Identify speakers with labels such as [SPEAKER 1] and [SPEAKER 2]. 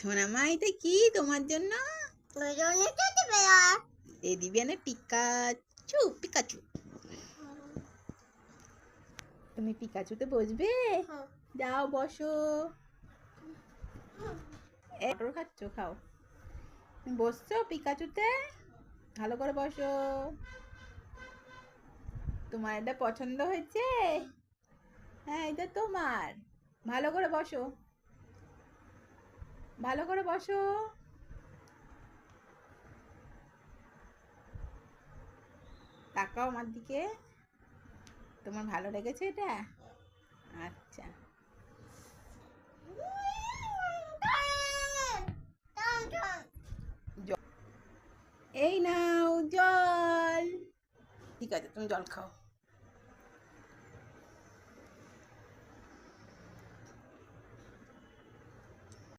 [SPEAKER 1] সোনামা, এটা কি তোমার জন্য? এই দিবি না পিকাচু পিকাচু। তুমি পিকাচুতে বসবে? যাও বসো। মটর খাচ্ছ, খাও। তুমি বসছো পিকাচুতে? ভালো করে বসো। তোমার এটা পছন্দ হয়েছে? হ্যাঁ, এটা তোমার। ভালো করে বসো, ভালো করে বসো। তাকাও আমার দিকে। তোমার ভালো লেগেছে এটা? আচ্ছা। এই নাও জল। ঠিক আছে, তুমি জল খাও।